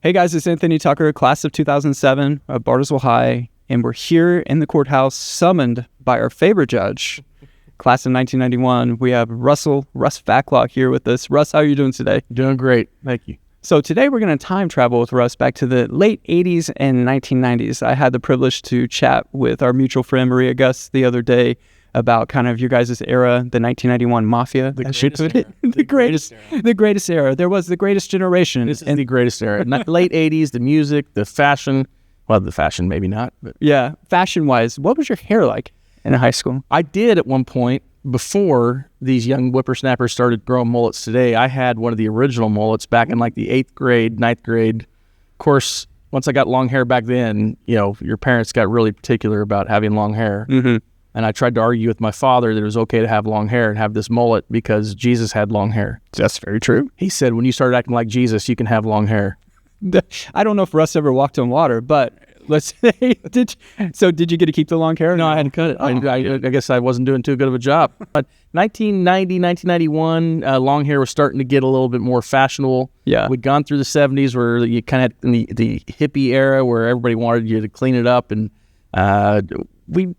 Hey guys, it's Anthony Tucker, class of 2007 at Bartlesville High, and we're here in the courthouse summoned by our favorite judge, class of 1991. We have Russ Vaclaw here with us. Russ, how are you doing today? Doing great. Thank you. So today we're going to time travel with Russ back to the late 80s and 1990s. I had the privilege to chat with our mutual friend Maria Gus the other day about kind of your guys' era, the 1991 Mafia. The greatest era. There was the greatest generation. This is the greatest era. Late 80s, the music, the fashion. Well, the fashion, maybe not. But yeah, fashion-wise, what was your hair like in high school? I did at one point, before these young whippersnappers started growing mullets today, I had one of the original mullets back in like the 8th grade, 9th grade. Of course, once I got long hair back then, you know, your parents got really particular about having long hair. Mm-hmm. And I tried to argue with my father that it was okay to have long hair and have this mullet because Jesus had long hair. That's very true. He said, when you start acting like Jesus, you can have long hair. I don't know if Russ ever walked on water, but let's say, did you get to keep the long hair? No, I hadn't cut it. Oh. I guess I wasn't doing too good of a job. But 1990, 1991, long hair was starting to get a little bit more fashionable. Yeah. We'd gone through the 70s where you kind of had the hippie era where everybody wanted you to clean it up, and we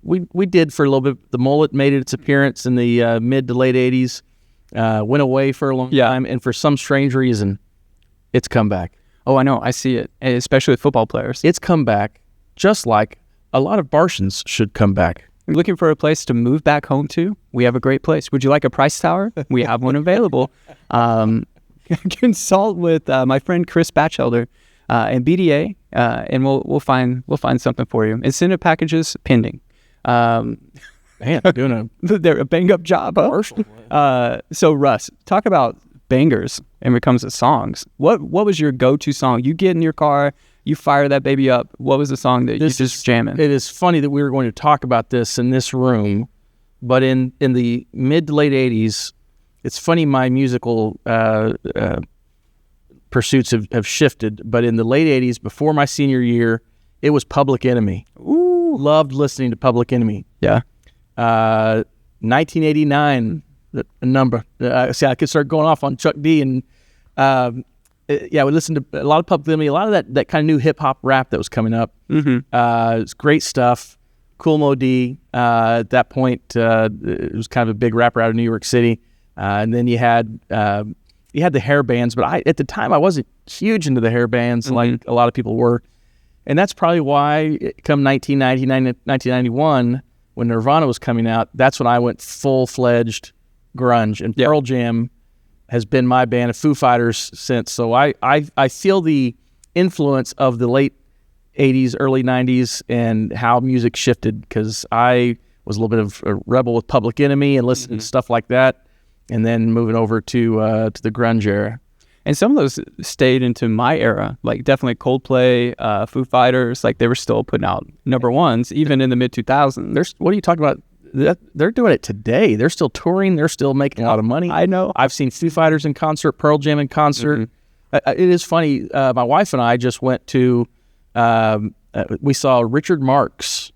did for a little bit. The mullet made its appearance in the mid to late 80s, went away for a long time, and for some strange reason, it's come back. Oh, I know. I see it, especially with football players. It's come back, just like a lot of Bartians should come back. Looking for a place to move back home to? We have a great place. Would you like a price tower? We have one available. Consult with my friend Chris Batchelder and BDA, and we'll find something for you. Incentive packages pending. Man, doing they're a bang up job, huh? So Russ, talk about bangers and when it comes to songs. What was your go-to song? You get in your car, you fire that baby up. What was the song that you just jamming? It is funny that we were going to talk about this in this room, but in the mid to late 80s, it's funny my musical pursuits have shifted, but in the late 80s, before my senior year, it was Public Enemy. Ooh. Loved listening to Public Enemy. Yeah. 1989, a number. See, I could start going off on Chuck D, and we listened to a lot of Public Enemy, a lot of that kind of new hip-hop rap that was coming up. Mm-hmm. It's great stuff. Cool Mo D, at that point, it was kind of a big rapper out of New York City. And then you had the hair bands, but at the time I wasn't huge into the hair bands like a lot of people were. And that's probably why come 1991, when Nirvana was coming out, that's when I went full-fledged grunge. And Pearl Jam has been my band of Foo Fighters since. So I feel the influence of the late 80s, early 90s, and how music shifted, because I was a little bit of a rebel with Public Enemy and listening to stuff like that, and then moving over to the grunge era. And some of those stayed into my era, like definitely Coldplay, Foo Fighters, like they were still putting out number ones, even in the mid-2000s. What are you talking about? They're doing it today. They're still touring. They're still making a lot of money. I know. I've seen Foo Fighters in concert, Pearl Jam in concert. It is funny. My wife and I just went to, we saw Richard Marx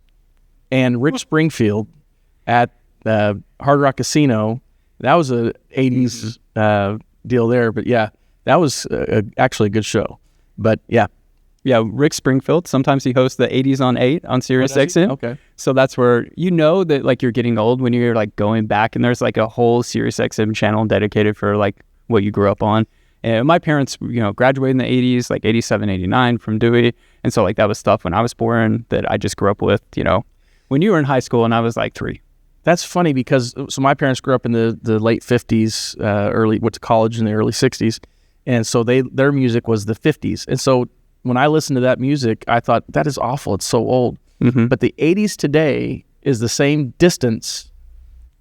and Rick Springfield at Hard Rock Casino. That was a 80s deal there, but yeah. That was actually a good show, but yeah. Yeah, Rick Springfield, sometimes he hosts the 80s on 8 on Sirius XM. Okay. So that's where you know that like you're getting old when you're like going back, and there's like a whole Sirius XM channel dedicated for like what you grew up on. And my parents, graduated in the 80s, like 87, 89 from Dewey. And so like that was stuff when I was born that I just grew up with, when you were in high school and I was like 3. That's funny because my parents grew up in the late 50s, went to college in the early 60s. And so their music was the 50s. And so when I listened to that music, I thought, that is awful. It's so old. Mm-hmm. But the 80s today is the same distance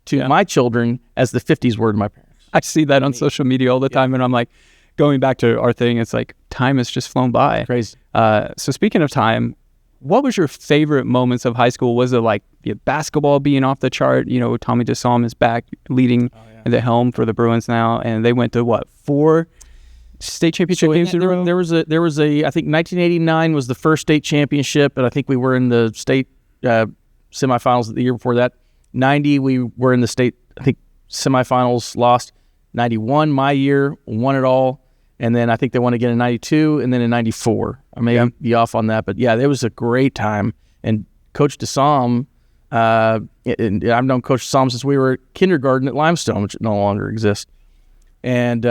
to my children as the 50s were to my parents. I see that on social media all the time. And I'm like, going back to our thing, it's like time has just flown by. Crazy. So speaking of time, what was your favorite moments of high school? Was it like basketball being off the chart? Tommy DeSalm is back leading the helm for the Bruins now. And they went to 4 state championship games in a row? There was a I think 1989 was the first state championship, and I think we were in the state semifinals the year before that. 90 we were in the state, I think, semifinals, lost. 91, my year, won it all. And then I think they won again in 92 and then in 94. I may be off on that, but yeah, it was a great time. And Coach DeSalm, and I've known Coach DeSalm since we were kindergarten at Limestone, which no longer exists. And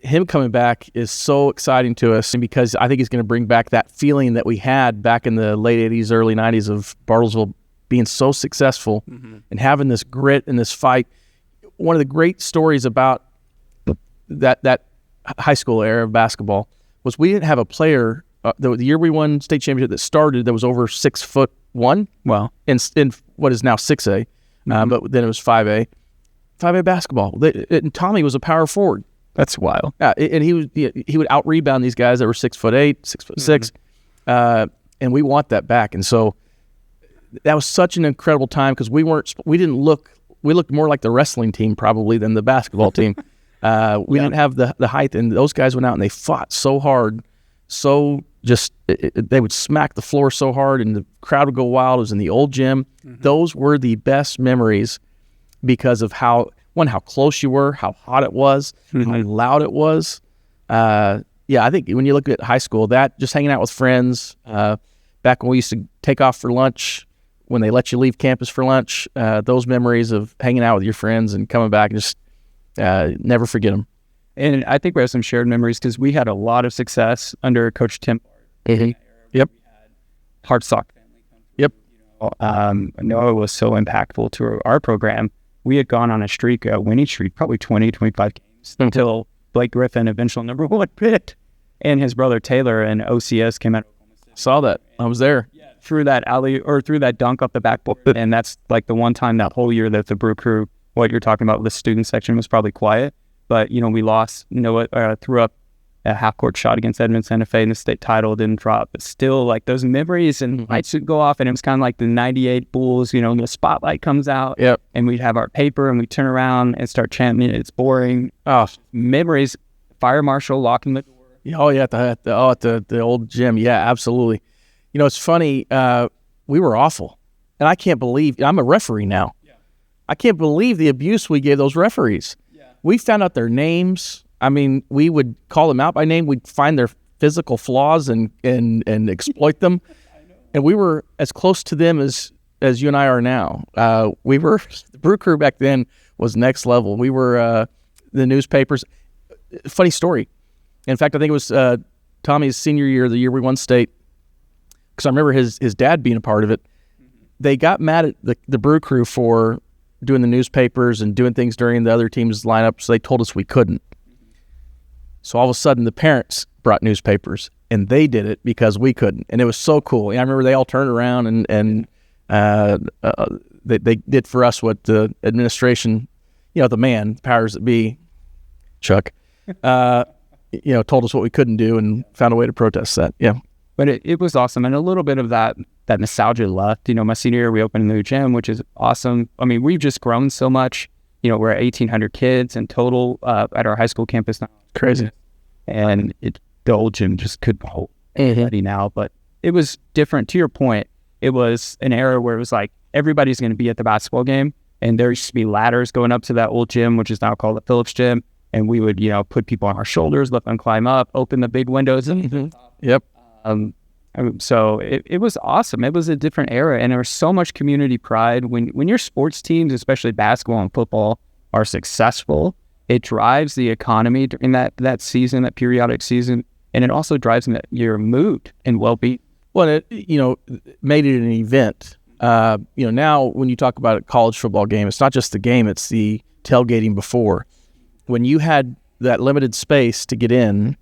him coming back is so exciting to us, and because I think he's going to bring back that feeling that we had back in the late 80s, early 90s of Bartlesville being so successful and having this grit and this fight. One of the great stories about that high school era of basketball was we didn't have a player the year we won state championship that started that was over 6'1". Wow. In what is now 6A, but then it was 5A. 5A basketball. And Tommy was a power forward. That's wild. And he would out rebound these guys that were 6'8", 6'6", and we want that back. And so that was such an incredible time because we looked more like the wrestling team probably than the basketball team. We didn't have the height, and those guys went out and they fought so hard, they would smack the floor so hard, and the crowd would go wild. It was in the old gym. Those were the best memories because of how close you were, how hot it was, how loud it was. I think when you look at high school, that just hanging out with friends, back when we used to take off for lunch, when they let you leave campus for lunch, those memories of hanging out with your friends and coming back, and just never forget them. And I think we have some shared memories because we had a lot of success under Coach Tim. Yep. We had Hartsock family come through. Noah was so impactful to our program. We had gone on a streak, a winning streak, probably 20, 25 games until Blake Griffin, eventual number 1 pick, and his brother Taylor and OCS came out. Saw that. I was there. Through that through that dunk up the backboard. And that's like the one time that whole year that the Brew Crew, what you're talking about, the student section was probably quiet. But, we lost. Noah threw up a half-court shot against Edmond Santa Fe in the state title, didn't drop. But still, like, those memories and lights would go off, and it was kind of like the 98 Bulls, the spotlight comes out, and we'd have our paper, and we'd turn around and start chanting, it's boring. Oh, memories, fire marshal locking the door. Oh, yeah, at the old gym. Yeah, absolutely. It's funny, we were awful. And I can't believe, I'm a referee now. I can't believe the abuse we gave those referees. We found out their names. I mean, we would call them out by name. We'd find their physical flaws and exploit them. And we were as close to them as you and I are now. The Brew Crew back then was next level. We were the newspapers. Funny story. In fact, I think it was Tommy's senior year, the year we won state, because I remember his dad being a part of it. They got mad at the Brew Crew for doing the newspapers and doing things during the other team's lineup, so they told us we couldn't. So all of a sudden, the parents brought newspapers, and they did it because we couldn't, and it was so cool. And I remember they all turned around and they did for us what the administration, the man, powers that be, Chuck, told us what we couldn't do and found a way to protest that. Yeah. But it was awesome. And a little bit of that nostalgia left. My senior year, we opened a new gym, which is awesome. I mean, we've just grown so much. We're at 1,800 kids in total at our high school campus now. Crazy. And the old gym just couldn't hold anybody now. But it was different. To your point, it was an era where it was like everybody's going to be at the basketball game. And there used to be ladders going up to that old gym, which is now called the Phillips Gym. And we would, put people on our shoulders, let them climb up, open the big windows. Yep. So it was awesome. It was a different era, and there was so much community pride. When your sports teams, especially basketball and football, are successful, it drives the economy during that season, that periodic season, and it also drives your mood and well-being. Well, it made it an event. Now when you talk about a college football game, it's not just the game; it's the tailgating before. When you had that limited space to get in,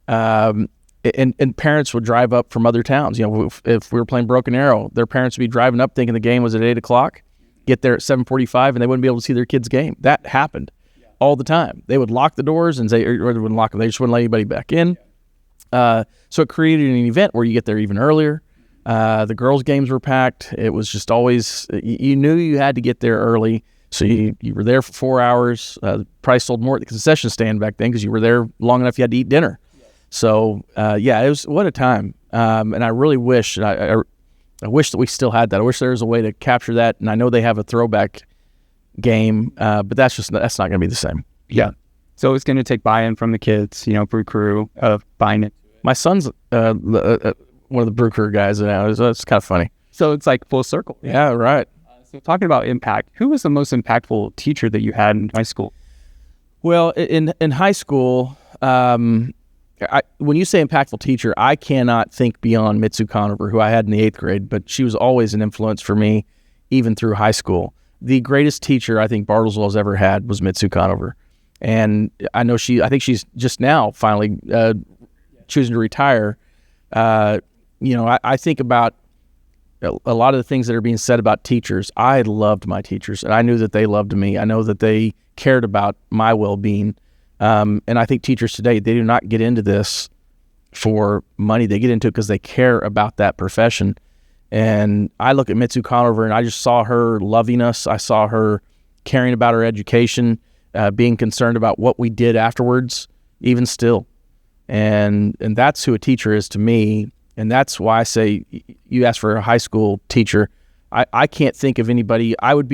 and parents would drive up from other towns. If we were playing Broken Arrow, their parents would be driving up thinking the game was at 8 o'clock, get there at 7:45, and they wouldn't be able to see their kid's game. That happened all the time. They would lock the doors and say, or they wouldn't lock them. They just wouldn't let anybody back in. So it created an event where you get there even earlier. The girls' games were packed. It was just always, you knew you had to get there early. So you were there for 4 hours. Probably sold more at the concession stand back then because you were there long enough you had to eat dinner. So, it was, what a time. And I really wish, I wish that we still had that. I wish there was a way to capture that. And I know they have a throwback game, but that's not going to be the same. Yeah. So it's going to take buy-in from the kids, brew crew of buying it. My son's one of the brew crew guys now. It's kind of funny. So it's like full circle. Yeah, right. So talking about impact, who was the most impactful teacher that you had in high school? Well, in high school, when you say impactful teacher, I cannot think beyond Mitsuye Conover, who I had in the 8th grade, but she was always an influence for me, even through high school. The greatest teacher I think Bartlesville has ever had was Mitsuye Conover. And I think she's just now finally choosing to retire. I think about a lot of the things that are being said about teachers. I loved my teachers, and I knew that they loved me. I know that they cared about my well-being. And I think teachers today, they do not get into this for money. They get into it because they care about that profession. And I look at Mitsuye Conover, and I just saw her loving us. I saw her caring about our education, being concerned about what we did afterwards, even still. And that's who a teacher is to me. And that's why I say, you asked for a high school teacher. I can't think of anybody. I would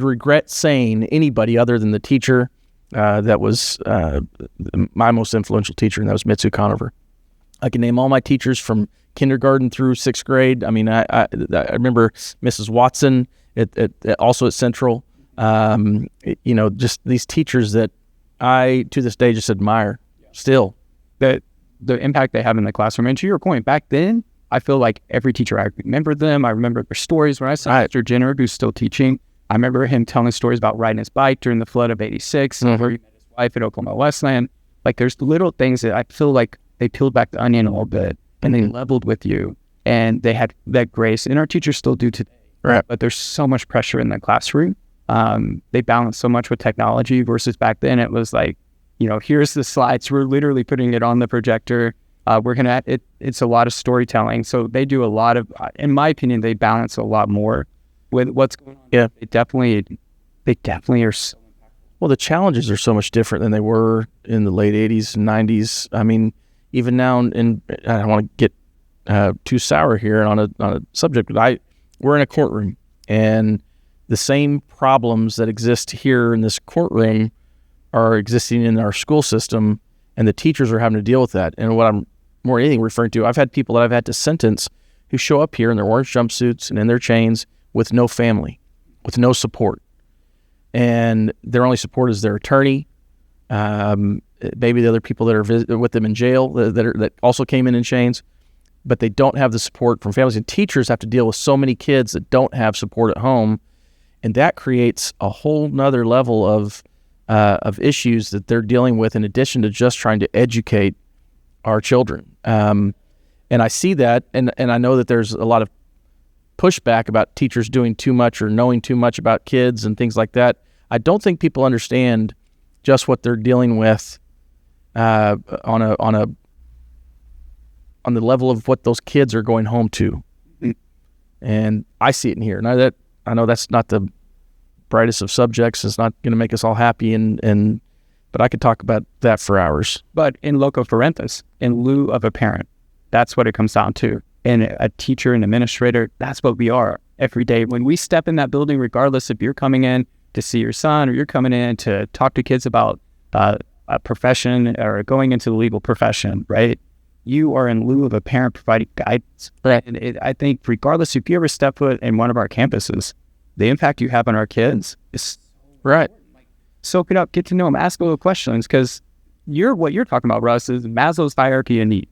regret saying anybody other than the teacher that was my most influential teacher, and that was Mitsuye Conover. I can name all my teachers from kindergarten through 6th grade. I mean, I remember Mrs. Watson also at Central. Just these teachers that I, to this day, just admire still. The impact they have in the classroom. And to your point, back then, I feel like every teacher, I remembered them. I remember their stories. When I saw Mr. Jenner, who's still teaching, I remember him telling stories about riding his bike during the flood of '86, where he met his wife at Oklahoma Westland. Like, there's little things that I feel like they peeled back the onion a little bit, and they leveled with you, and they had that grace. And our teachers still do today. Right. But there's so much pressure in the classroom. They balance so much with technology versus back then it was like, here's the slides. We're literally putting it on the projector. It's a lot of storytelling. So they do a lot of, in my opinion, they balance a lot more with what's going on. Yeah. They definitely are so impactful. Well, the challenges are so much different than they were in the late 80s and 90s. I mean, even now, and I don't want to get too sour here on a subject, but we're in a courtroom, and the same problems that exist here in this courtroom are existing in our school system, and the teachers are having to deal with that. And what I'm more than anything referring to, I've had people that I've had to sentence who show up here in their orange jumpsuits and in their chains with no family, with no support. And their only support is their attorney, maybe the other people that are with them in jail that also came in chains, but they don't have the support from families. And teachers have to deal with so many kids that don't have support at home, and that creates a whole nother level of issues that they're dealing with in addition to just trying to educate our children. And I see that, and I know that there's a lot of pushback about teachers doing too much or knowing too much about kids and things like that. I don't think people understand just what they're dealing with on the level of what those kids are going home to. And I see it in here. Now that I know that's not the brightest of subjects, it's not going to make us all happy, but I could talk about that for hours. But in loco parentis, in lieu of a parent, that's what it comes down to. And a teacher and administrator, that's what we are every day. When we step in that building, regardless if you're coming in to see your son or you're coming in to talk to kids about a profession or going into the legal profession, right? You are in lieu of a parent providing guidance. Right. And I think regardless if you ever step foot in one of our campuses, the impact you have on our kids is right. Like, soak it up, get to know them, ask little questions, because what you're talking about, Russ, is Maslow's hierarchy of needs.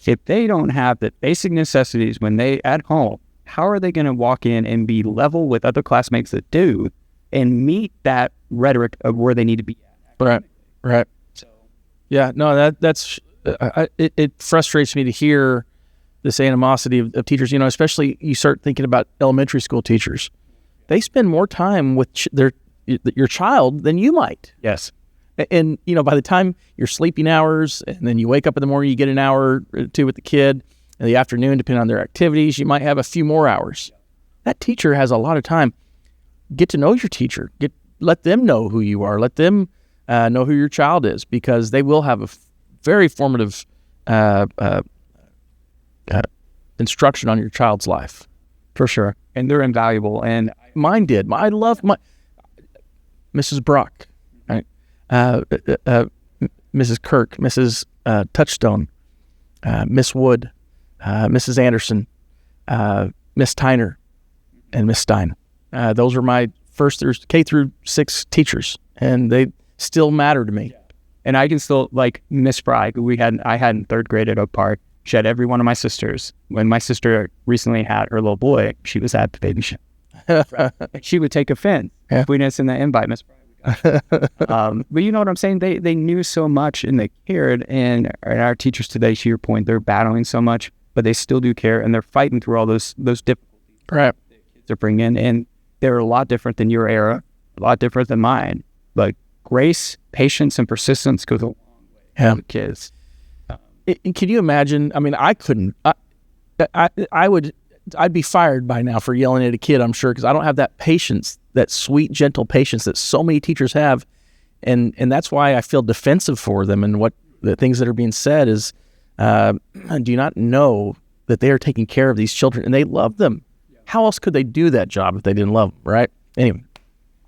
If they don't have the basic necessities when they at home, how are they going to walk in and be level with other classmates that do and meet that rhetoric of where they need to be at? Right. So, yeah, no, that's it frustrates me to hear this animosity of teachers, especially you start thinking about elementary school teachers. They spend more time with your child than you might. yes. And, by the time your sleeping hours and then you wake up in the morning, you get an hour or two with the kid. In the afternoon, depending on their activities, you might have a few more hours. That teacher has a lot of time. Get to know your teacher. Let them know who you are. Let them know who your child is, because they will have a very formative instruction on your child's life. For sure. And they're invaluable. And mine did. I love Mrs. Brock, right? Mrs. Kirk, Mrs. Touchstone, Miss Wood, Mrs. Anderson, Miss Tyner, and Miss Stein. Those were my first K through 6 teachers, and they still matter to me. And I can still, like Miss Fry, who I had in 3rd grade at Oak Park. She had every one of my sisters. When my sister recently had her little boy, she was at the baby shower. She would take offense if we didn't send that invite, Miss Fry. But you know what I'm saying? They knew so much and they cared. And our teachers today, to your point, they're battling so much, but they still do care, and they're fighting through all those difficulties right. kids are bringing in. And they're a lot different than your era, a lot different than mine. But grace, patience, and persistence goes a long way with kids. Can you imagine? I mean, I couldn't. I'd be fired by now for yelling at a kid, I'm sure, because I don't have that patience, that sweet, gentle patience that so many teachers have, and that's why I feel defensive for them. And what the things that are being said is, do you not know that they are taking care of these children and they love them? How else could they do that job if they didn't love them, right? Anyway.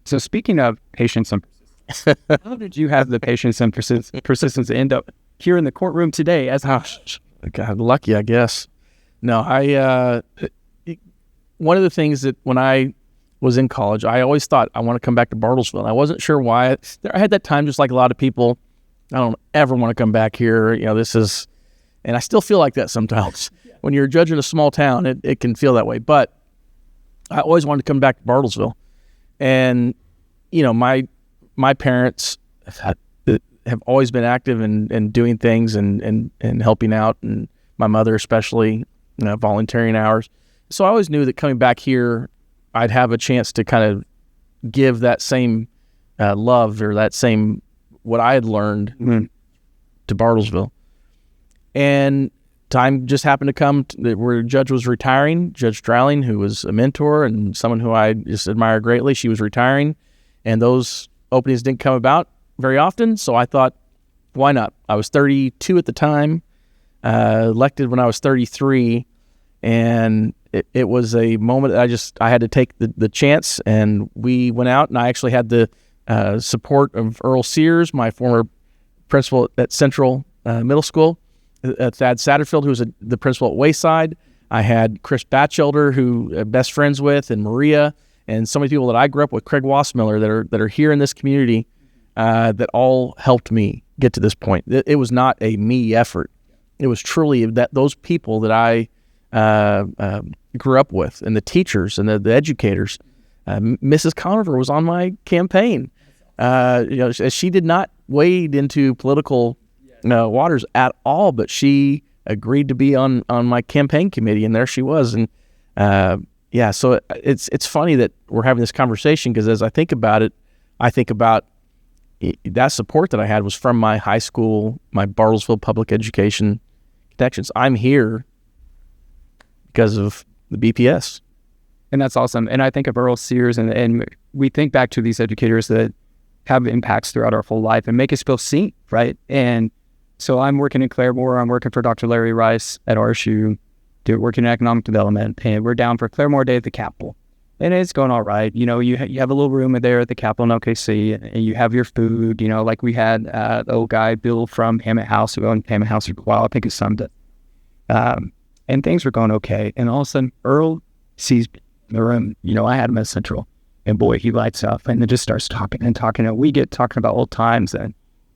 So speaking of patience and persistence, how did you have the patience and persistence to end up here in the courtroom today as God, lucky, I guess. No, one of the things that when I was in college, I always thought I want to come back to Bartlesville. And I wasn't sure why. I had that time, just like a lot of people, I don't ever want to come back here. You know, and I still feel like that sometimes. When you're judging a small town, it can feel that way. But I always wanted to come back to Bartlesville. And, you know, my parents have always been active in doing things and helping out, and my mother especially, volunteering hours. So I always knew that coming back here, I'd have a chance to kind of give that same love or that same what I had learned to Bartlesville. And time just happened to come where a judge was retiring, Judge Drowling, who was a mentor and someone who I just admire greatly. She was retiring, and those openings didn't come about very often. So I thought, why not? I was 32 at the time, elected when I was 33, and it was a moment that I had to take the chance, and we went out, and I actually had the support of Earl Sears, my former principal at Central Middle School, Thad Satterfield, who was the principal at Wayside. I had Chris Batchelder, who best friends with, and Maria, and so many people that I grew up with, Craig Wassmiller, that are here in this community, that all helped me get to this point. It was not a me effort. It was truly those people that I grew up with, and the teachers and the educators. Mrs. Conover was on my campaign. She did not wade into political waters at all, but she agreed to be on my campaign committee, and there she was. And so it's funny that we're having this conversation, because as I think about it, I think about that support that I had was from my high school, my Bartlesville Public Education connections. I'm here because of the BPS. And that's awesome. And I think of Earl Sears, and we think back to these educators that have impacts throughout our whole life and make us feel seen, right? And so I'm working in Claremore. I'm working for Dr. Larry Rice at RSU, working in economic development, and we're down for Claremore Day at the Capitol. And it's going all right. You have a little room there at the Capitol in OKC, and you have your food. Like we had the old guy, Bill from Hammett House, who owned Hammett House for a while. I think his son did. And things were going okay. And all of a sudden, Earl sees me in the room. I had him at Central. And boy, he lights up and then just starts talking. And we get talking about old times,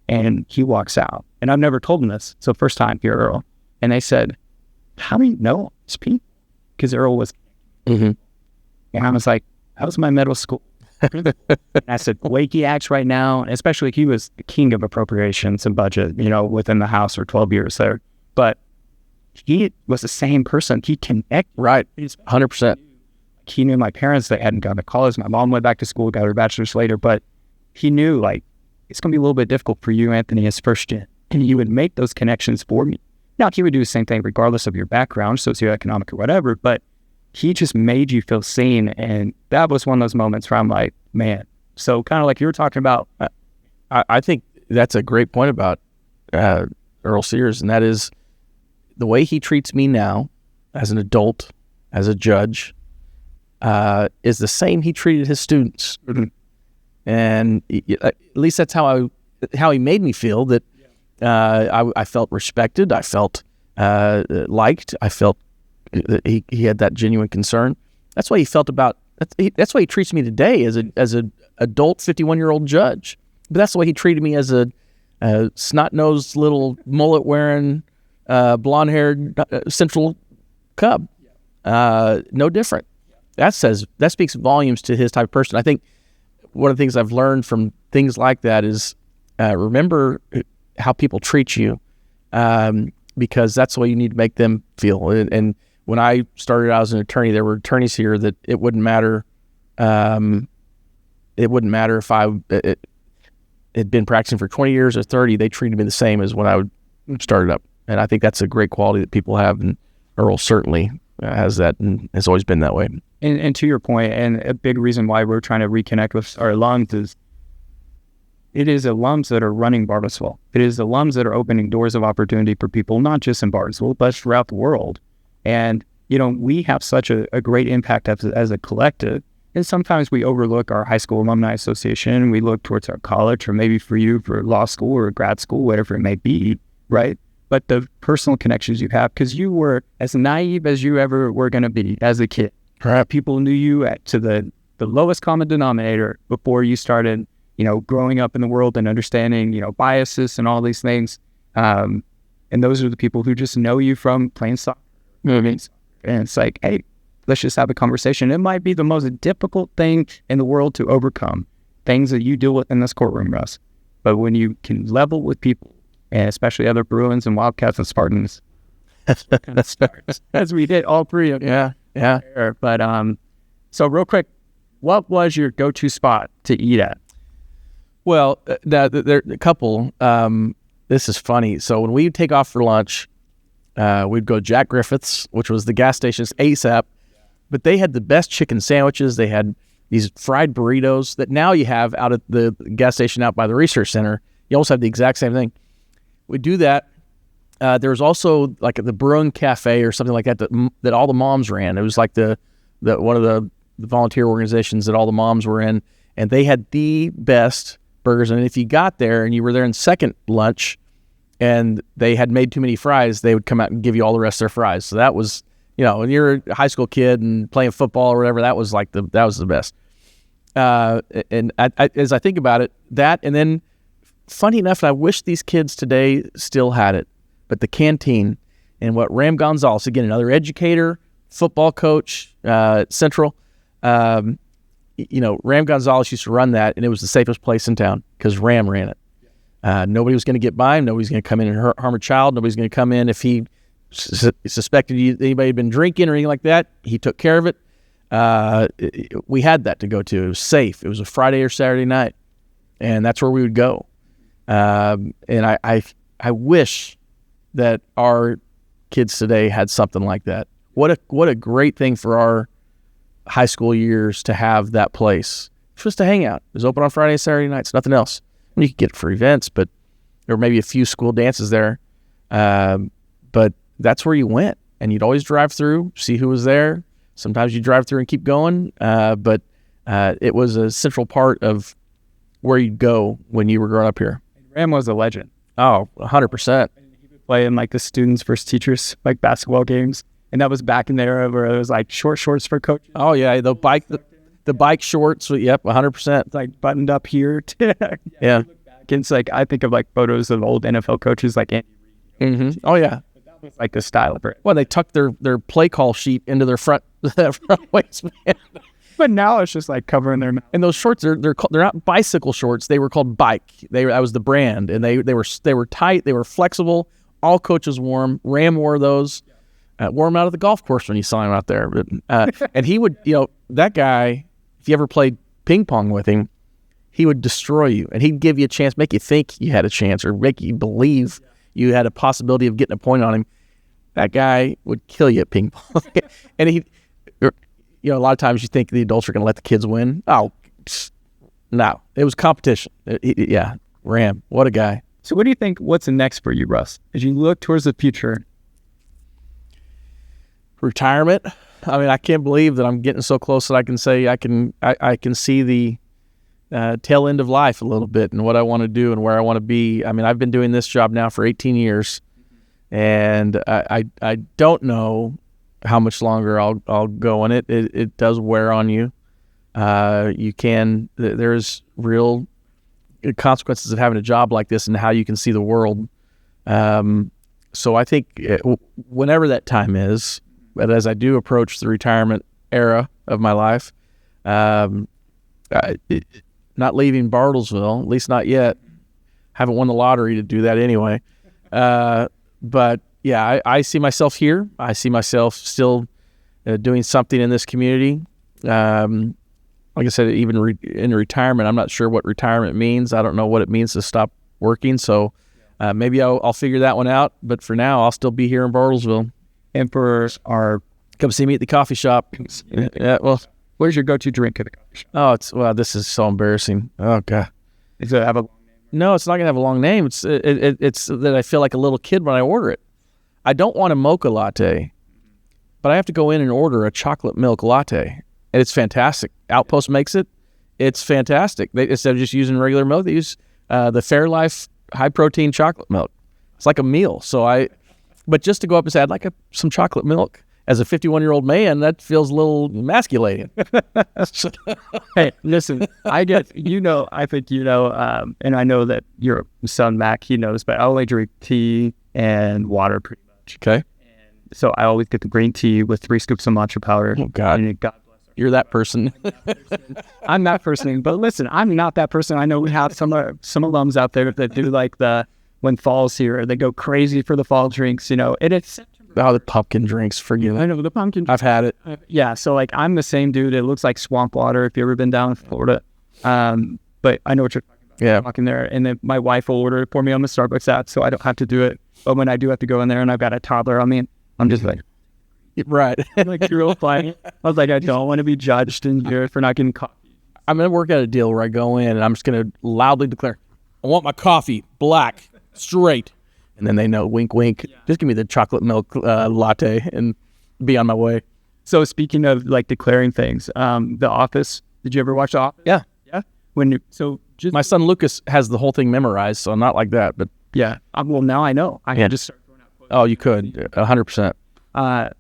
and he walks out. And I've never told him this. So first time here, Earl. And they said, how do you know these people? Because Earl was... Mm-hmm. And I was like, that was my middle school. And I said, Wakey acts right now, especially he was the king of appropriations and budget, within the House for 12 years there. But he was the same person. He connected. Right, 100%. He knew my parents. They hadn't gone to college. My mom went back to school, got her bachelor's later. But he knew, it's going to be a little bit difficult for you, Anthony, as first gen. And he would make those connections for me. Now, he would do the same thing regardless of your background, socioeconomic or whatever, but he just made you feel seen. And that was one of those moments where I'm like, man. So kind of like you were talking about. I think that's a great point about Earl Sears, and that is the way he treats me now as an adult, as a judge, is the same he treated his students. Mm-hmm. And at least that's how he made me feel, that I felt respected, I felt liked, I felt that he had that genuine concern. That's what he felt about. That's why he treats me today as a adult 51-year-old judge. But that's the way he treated me as a snot-nosed little mullet-wearing, blonde-haired Central Cub. No different. That speaks volumes to his type of person. I think one of the things I've learned from things like that is remember how people treat you, because that's the way you need to make them feel. And when I started out as an attorney, there were attorneys here that it wouldn't matter. It wouldn't matter if I had been practicing for 20 years or 30. They treated me the same as when I started up. And I think that's a great quality that people have. And Earl certainly has that and has always been that way. And to your point, and a big reason why we're trying to reconnect with our alums is it is alums that are running Bartlesville. It is alums that are opening doors of opportunity for people, not just in Bartlesville, but throughout the world. And, we have such a great impact as a collective. And sometimes we overlook our high school alumni association. We look towards our college, or maybe for you, for law school or grad school, whatever it may be, right? But the personal connections you have, because you were as naive as you ever were going to be as a kid. Right. People knew you to the lowest common denominator before you started, growing up in the world and understanding, biases and all these things. And those are the people who just know you from playing soccer movies. And it's like, hey, let's just have a conversation. It might be the most difficult thing in the world to overcome, things that you deal with in this courtroom, Russ. But when you can level with people, and especially other Bruins and Wildcats and Spartans, that's what kind of starts. As we did all three of them. Yeah. But so real quick, what was your go-to spot to eat at? Well, there a couple. This is funny. So when we take off for lunch, we'd go Jack Griffith's, which was the gas station's ASAP. But they had the best chicken sandwiches. They had these fried burritos that now you have out at the gas station out by the research center. You almost have the exact same thing. We do that. There was also like the Bruin Cafe or something like that that all the moms ran. It was like the one of the volunteer organizations that all the moms were in, and they had the best burgers. And if you got there and you were there in second lunch and they had made too many fries, they would come out and give you all the rest of their fries. So that was, when you're a high school kid and playing football or whatever, that was the best. And I, as I think about it, that, and then funny enough, I wish these kids today still had it, but the canteen and what Ram Gonzalez, again, another educator, football coach, Central, Ram Gonzalez used to run that, and it was the safest place in town because Ram ran it. Nobody was going to get by him. Nobody's going to come in and harm a child. Nobody's going to come in if he suspected anybody had been drinking or anything like that. He took care of it. We had that to go to. It was safe. It was a Friday or Saturday night, and that's where we would go. And I wish that our kids today had something like that. What a great thing for our high school years to have that place. It's just to hang out. It was open on Friday and Saturday nights, nothing else. You could get it for events, but there were maybe a few school dances there. But that's where you went, and you'd always drive through, see who was there. Sometimes you drive through and keep going, but it was a central part of where you'd go when you were growing up here. Ram was a legend. Oh, 100%. He would play in like the students versus teachers, like basketball games. And that was back in the era where it was like short shorts for coaches. Oh, yeah, the bike shorts. Yep, 100%. It's like buttoned up here. Yeah. It's like, I think of like photos of old NFL coaches like Andy Reid. Mm-hmm. Oh, yeah. But that was like the style of it. Well, they tucked their play call sheet into their front waistband. But now it's just like covering their mouth. And those shorts, they're not bicycle shorts. They were called Bike. That was the brand, and they were tight. They were flexible. All coaches wore them. Ram wore those. Wore them out at the golf course when you saw him out there. But and he would, that guy, if you ever played ping pong with him, he would destroy you, and he'd give you a chance, make you think you had a chance, or make you believe you had a possibility of getting a point on him. That guy would kill you at ping pong, and he. A lot of times you think the adults are going to let the kids win. Oh, no. It was competition. Ram. What a guy. So what do you think, what's next for you, Russ? As you look towards the future? Retirement. I mean, I can't believe that I'm getting so close that I can say I can see tail end of life a little bit and what I want to do and where I want to be. I mean, I've been doing this job now for 18 years, and I don't know how much longer I'll go in it. It does wear on you. There's real consequences of having a job like this and how you can see the world. So I think whenever that time is, but as I do approach the retirement era of my life, not leaving Bartlesville, at least not yet. Haven't won the lottery to do that anyway. But yeah, I see myself here. I see myself still doing something in this community. Like I said, even in retirement, I'm not sure what retirement means. I don't know what it means to stop working. So maybe I'll figure that one out. But for now, I'll still be here in Bartlesville. And for our come see me at the coffee shop. Yeah, well, where's your go-to drink at the coffee shop? Oh, this is so embarrassing. Oh God, does it have a long name? No, it's not gonna have a long name. It's that I feel like a little kid when I order it. I don't want a mocha latte, but I have to go in and order a chocolate milk latte, and it's fantastic. Outpost makes it. It's fantastic. Instead of just using regular milk, they use the Fairlife high-protein chocolate milk. It's like a meal. But just to go up and say, I'd like some chocolate milk, as a 51-year-old man, that feels a little emasculating. Hey, listen, I think and I know that your son, Mac, he knows, but I only drink tea and water pretty much. Okay. And so I always get the green tea with 3 scoops of matcha powder. Oh, God. And God bless her. You're that person. I'm that person. But listen, I'm not that person. I know we have some alums out there that do like when fall's here, they go crazy for the fall drinks, and it's the pumpkin drinks, forgive me. I know the pumpkin. I've had it. Yeah, so like I'm the same dude. It looks like swamp water if you ever been down in Florida. But I know what you're talking about. Yeah. Walking there, and then my wife will order it for me on the Starbucks app, so I don't have to do it. But when I do have to go in there and I've got a toddler, I'm just like, right. Like you're real funny. I was like, I don't want to be judged in here for not getting coffee. I'm gonna work out a deal where I go in and I'm just gonna loudly declare, I want my coffee black, straight. And then they know, wink, wink. Yeah. Just give me the chocolate milk latte and be on my way. So speaking of like declaring things, The Office. Did you ever watch The Office? Yeah. Yeah. My son Lucas has the whole thing memorized, so I'm not like that. But yeah. Well, now I know. I can just start throwing out quotes. Oh, you could 100%.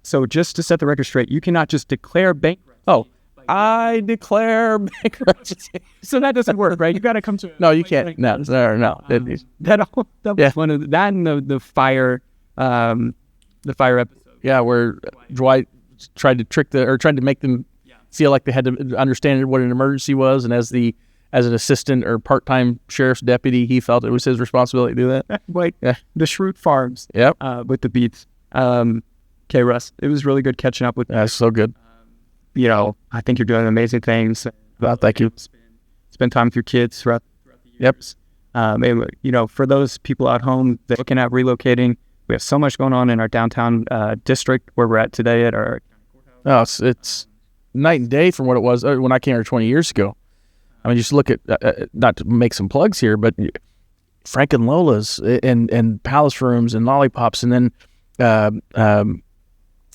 So just to set the record straight, you cannot just declare bankruptcy. Oh. I declare bankruptcy. So that doesn't work, right? You got to come to. No, you can't. No. That was one of that and the fire episode. Yeah, where Dwight tried to make them feel like they had to understand what an emergency was, and as an assistant or part-time sheriff's deputy, he felt it was his responsibility to do that. Like the Schrute Farms. Yep. With the beats. Okay, Russ, it was really good catching up with you. That's so good. I think you're doing amazing things. Well, thank you. Spend time with your kids throughout the years. Yep. For those people at home that are looking at relocating, we have so much going on in our downtown district where we're at today at our courthouse. Oh, it's night and day from what it was when I came here 20 years ago. I mean, just look at, not to make some plugs here, but Frank and Lola's and Palace Rooms and Lollipops. And then I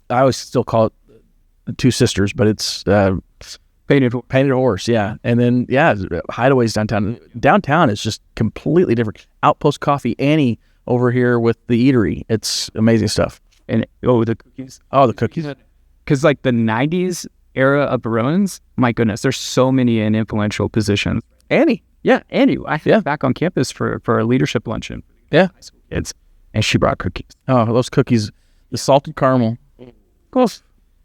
always still call it Two Sisters, but it's Painted Horse, yeah. And then, Hideaways downtown. Downtown is just completely different. Outpost Coffee, Annie over here with the eatery. It's amazing stuff. And, the cookies. Oh, the cookies. Because, like, the 90s era of Bruins, my goodness, there's so many in influential positions. Annie. Yeah, Annie. I was back on campus for a leadership luncheon. Yeah. High school kids. And she brought cookies. Oh, those cookies. The salted caramel. Cool.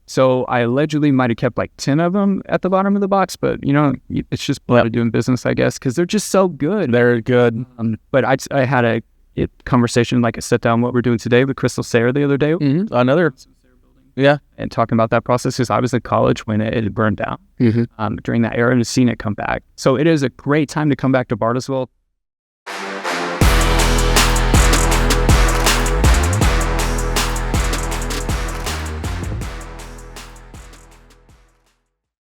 So I allegedly might have kept like 10 of them at the bottom of the box, but it's just part of doing business, I guess, because they're just so good. They're good. But I had a conversation, like a sit down, what we're doing today with Crystal Sayre the other day. Mm-hmm. Another. Yeah. And talking about that process, because I was in college when it had burned down during that era and seeing it come back. So it is a great time to come back to Bartlesville.